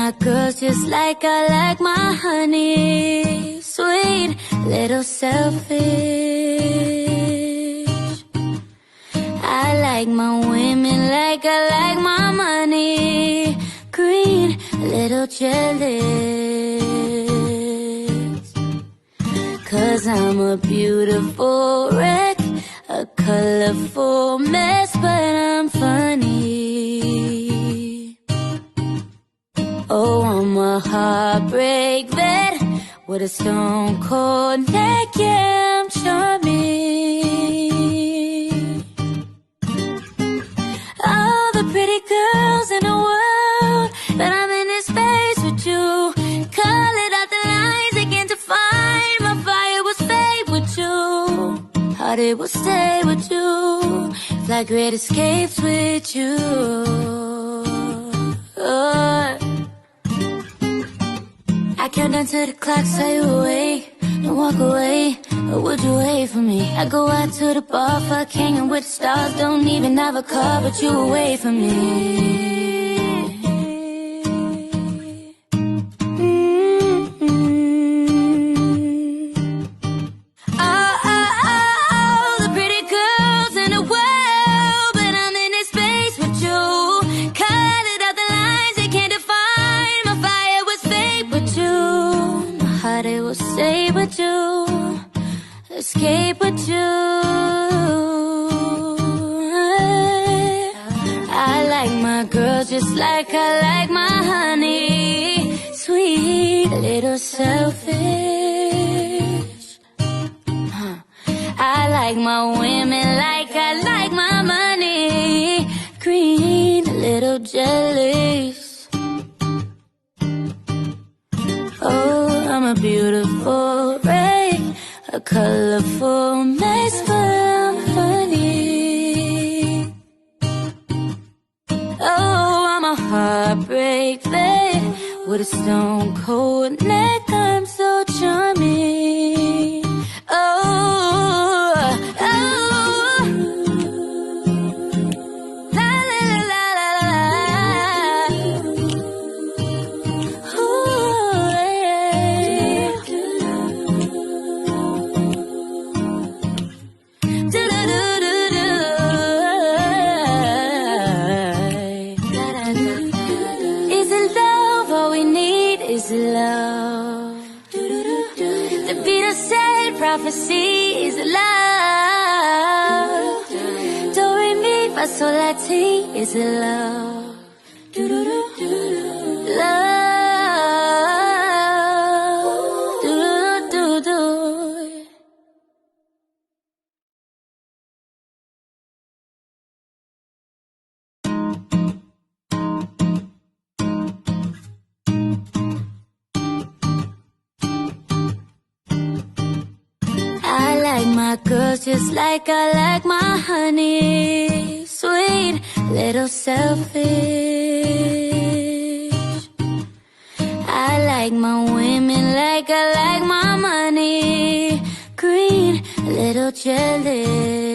my girls just like I like my honey. Sweet, little selfish. I like my women like I like my money. Green, little jealous. 'Cause I'm a beautiful wreck, a colorful mess, but I'm funny. Oh, I'm a heartbreak vet with a stone cold neck, yeah, I'm charming. All the pretty girls in the world, but I'm in this space with you. Call it out the lines, they can't define. My fire will stay with you, heart it will stay with you. Fly great escapes with you. I count down to the clock, say you awake. Don't walk away, or would you wait for me? I go out to the bar, fuck hanging with the stars. Don't even have a car, but you away from me. The pretty girls in the world, but I'm in this space with you. Cut it out the lines, they can't define. My fire was fake with you, my heart it will stay with you, escape with you. I like my girls just like I like my honey. Sweet, little selfish. I like my women like I like my money. Green, little jealous. Oh, I'm a beautiful wreck, a colorful mess, but I'm funny. Oh, I'm a heartbreak vet with a stone cold neck, I'm so charming. Oh, oh, la la la la la. Ooh, yeah. Do do do do do. Is it love? All we need is love. The Beatles said prophecy is love. Do re mi fa sol la ti is love. Love. Do do do. I like my girls just like I like my honey. Sweet, little selfish. I like my women like I like my money. Green, little jealous.